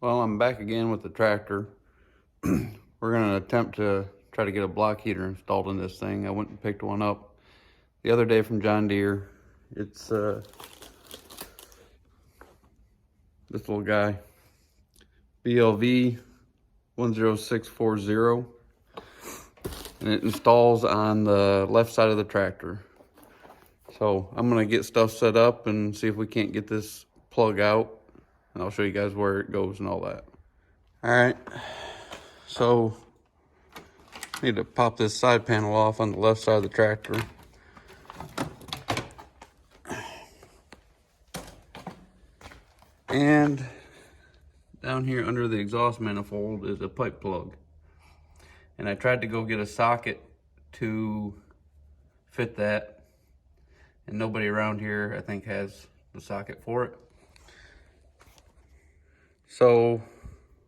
Well, I'm back again with the tractor. We're going to attempt to try to get a block heater installed in this thing. I went and picked one up the other day from John Deere. It's this little guy, BLV 10640, and it installs on the left side of the tractor. So I'm going to get stuff set up and see if we can't get this plug out, and I'll show you guys where it goes and all that. All right, so need to pop this side panel off on the left side of the tractor. And down here under the exhaust manifold is a pipe plug. And I tried to go get a socket to fit that, and nobody around here I think has the socket for it. So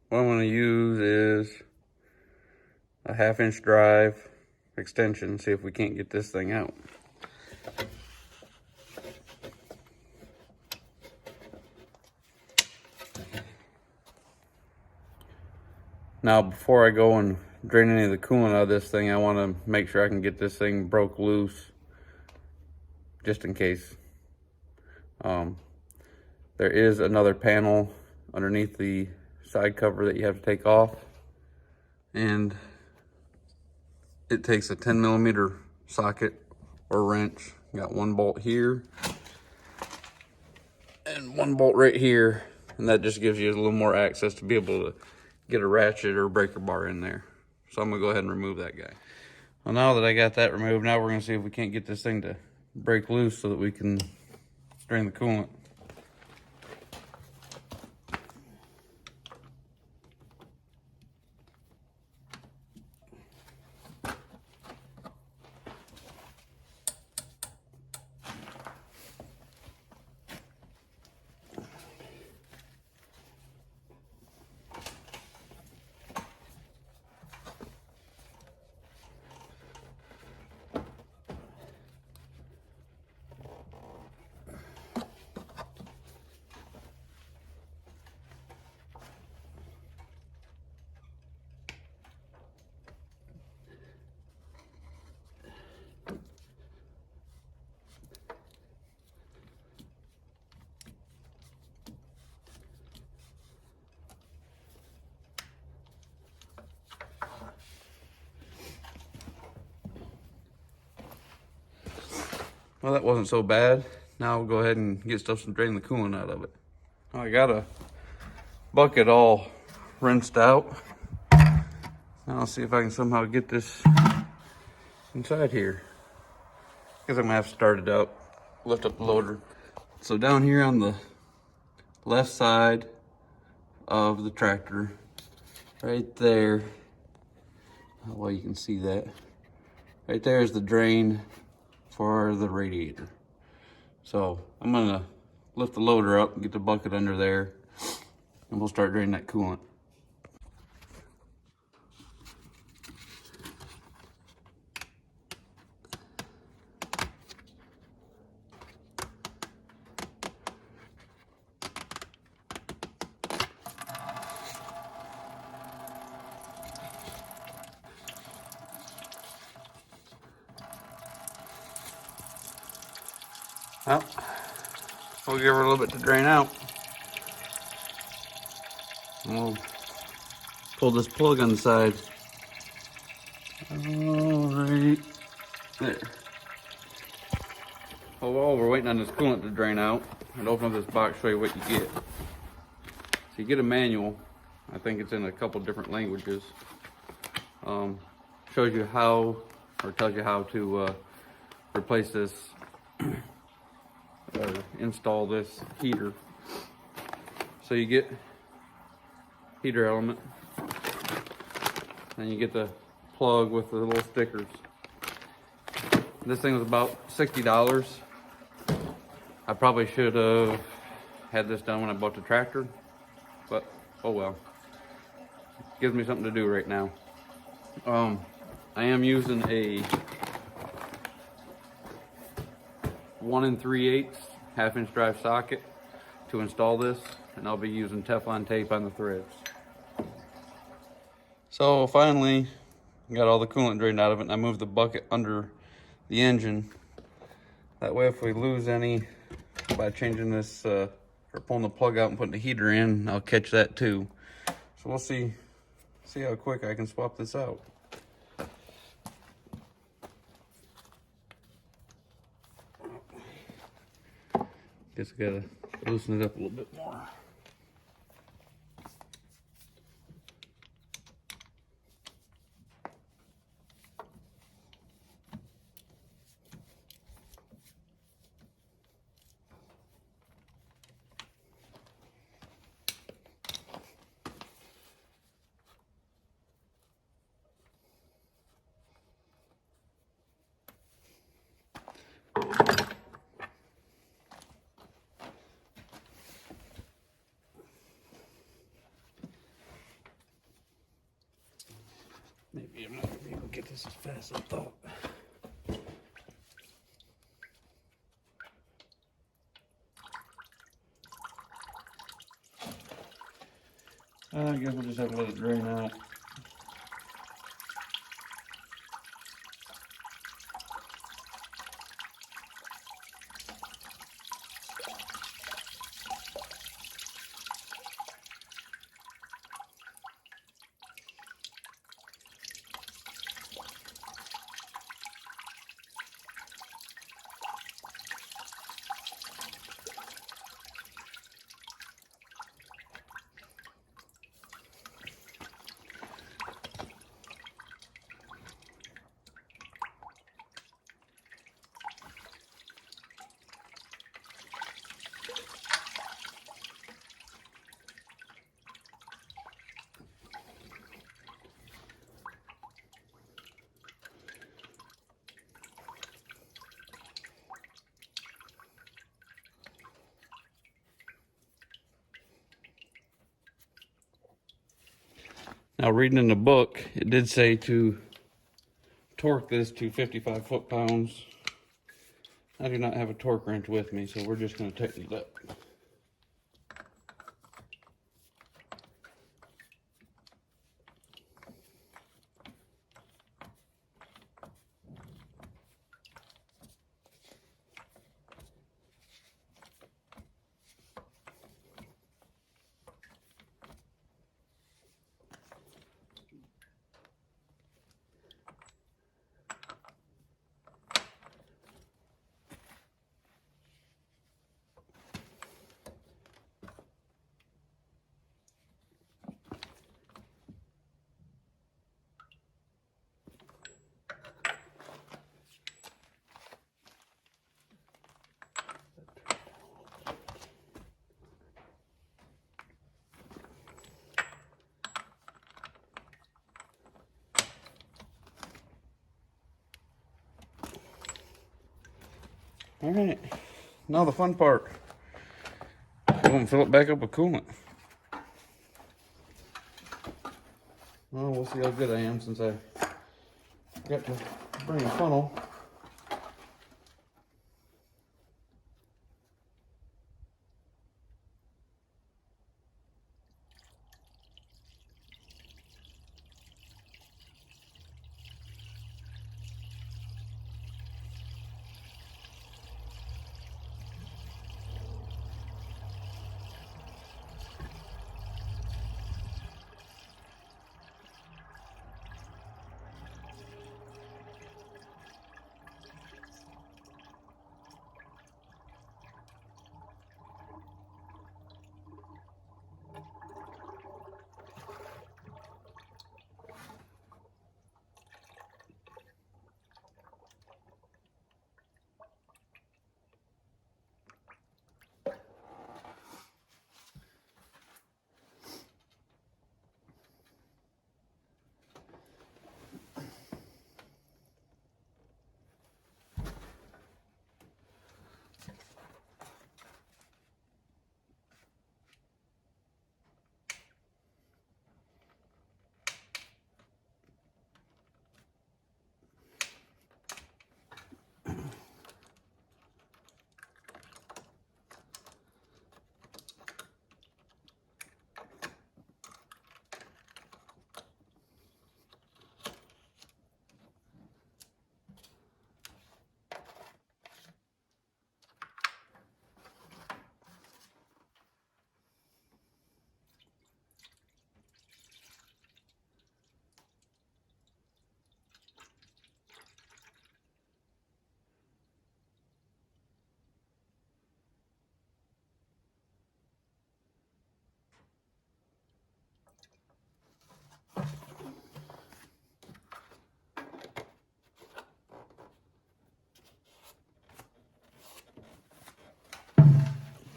what I'm going to use is a 1/2 inch drive extension, see if we can't get this thing out. Now, before I go and drain any of the coolant out of this thing, I want to make sure I can get this thing broke loose, just in case. There is another panel underneath the side cover that you have to take off, and it takes a 10mm socket or wrench. Got one bolt here and one bolt right here, and that just gives you a little more access to be able to get a ratchet or a breaker bar in there. So I'm gonna go ahead and remove that guy. Well, now that I got that removed, now we're gonna see if we can't get this thing to break loose so that we can drain the coolant. Well, that wasn't so bad. Now we'll go ahead and get stuff to drain the coolant out of it. I got a bucket all rinsed out. Now I'll see if I can somehow get this inside here. Guess I'm gonna have to start it up, lift up the loader. So down here on the left side of the tractor, right there, well, you can see that. Right there is the drain for the radiator. So I'm gonna lift the loader up and get the bucket under there, and we'll start draining that coolant. Well, we'll give her a little bit to drain out. And we'll pull this plug on the side. All right there. Well, while we're waiting on this coolant to drain out, I'll open up this box, show you what you get. So you get a manual. I think it's in a couple different languages. Shows you how, or tells you how to replace this or install this heater. So you get heater element, and you get the plug with the little stickers. This thing was about $60. I probably should have had this done when I bought the tractor, but oh well. It gives me something to do right now. I am using a 1 3/8 1/2 inch drive socket to install this. and I'll be using Teflon tape on the threads. So finally, got all the coolant drained out of it, and I moved the bucket under the engine. That way if we lose any by changing this, or pulling the plug out and putting the heater in, I'll catch that too. So we'll see how quick I can swap this out. Guess I gotta loosen it up a little bit more. Maybe I'm not gonna be able to get this as fast as I thought. I guess we'll just have to let it drain out. Now, reading in the book, it did say to torque this to 55 foot-pounds. I do not have a torque wrench with me, so we're just going to tighten it up. All right, now the fun part. Go and fill it back up with coolant. Well, we'll see how good I am since I got to bring a funnel.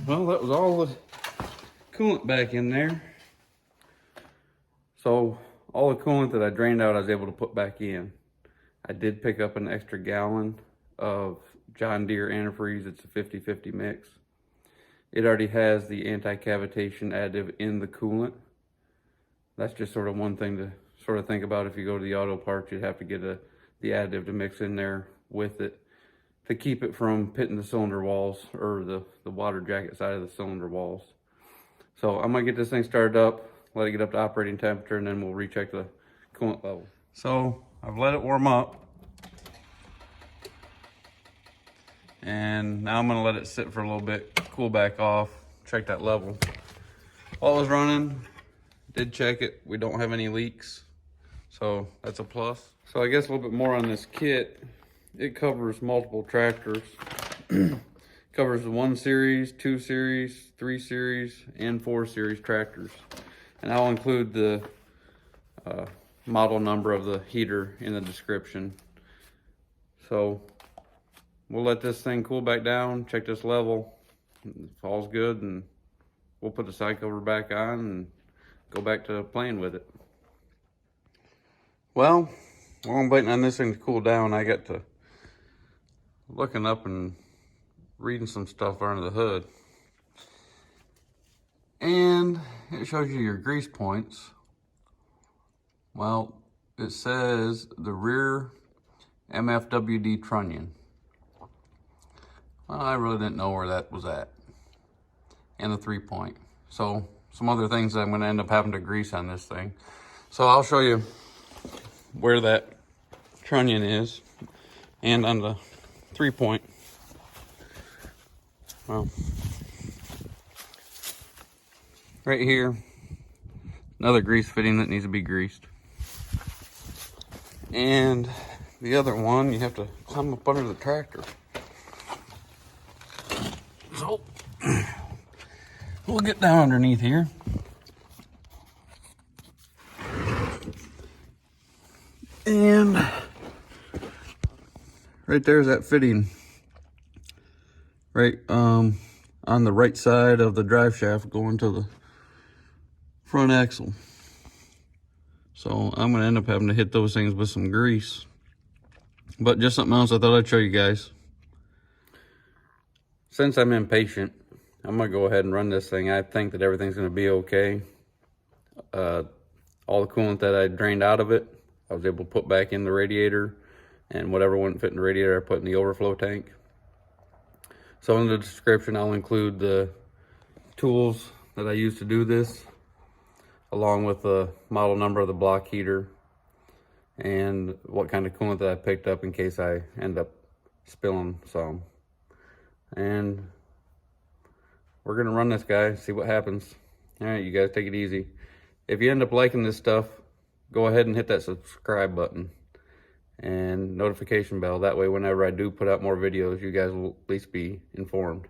Well, that was all the coolant back in there. So all the coolant that I drained out, I was able to put back in. I did pick up an extra gallon of John Deere antifreeze. It's a 50-50 mix. It already has the anti-cavitation additive in the coolant. That's just sort of one thing to sort of think about. If you go to the auto parts, you'd have to get the additive to mix in there with it to keep it from pitting the cylinder walls or the water jacket side of the cylinder walls. So I'm gonna get this thing started up, let it get up to operating temperature, and then we'll recheck the coolant level. So I've let it warm up. And now I'm gonna let it sit for a little bit, cool back off, check that level. While it was running, did check it. We don't have any leaks, so that's a plus. So I guess a little bit more on this kit. It covers multiple tractors. Covers the 1 series, 2 series, 3 series, and 4 series tractors. And I'll include the model number of the heater in the description. So we'll let this thing cool back down, check this level. If all's good, and we'll put the side cover back on and go back to playing with it. Well, while I'm waiting on this thing to cool down, I got to looking up and reading some stuff under the hood. And it shows you your grease points. Well, it says the rear MFWD trunnion. Well, I really didn't know where that was at. And the 3-point. So some other things that I'm gonna end up having to grease on this thing. So I'll show you where that trunnion is and on the 3-point. Well, right here, another grease fitting that needs to be greased. And the other one, you have to climb up under the tractor. So we'll get down underneath here. And right there's that fitting. Right on the right side of the drive shaft going to the front axle. So I'm gonna end up having to hit those things with some grease. But just something else I thought I'd show you guys. Since I'm impatient, I'm gonna go ahead and run this thing. I think that everything's gonna be okay. All the coolant that I drained out of it, I was able to put back in the radiator, and whatever wouldn't fit in the radiator, I put in the overflow tank. So in the description, I'll include the tools that I use to do this, along with the model number of the block heater and what kind of coolant that I picked up in case I end up spilling some. And we're gonna run this guy, see what happens. All right, you guys take it easy. If you end up liking this stuff, go ahead and hit that subscribe button and notification bell. That way, whenever I do put out more videos, you guys will at least be informed.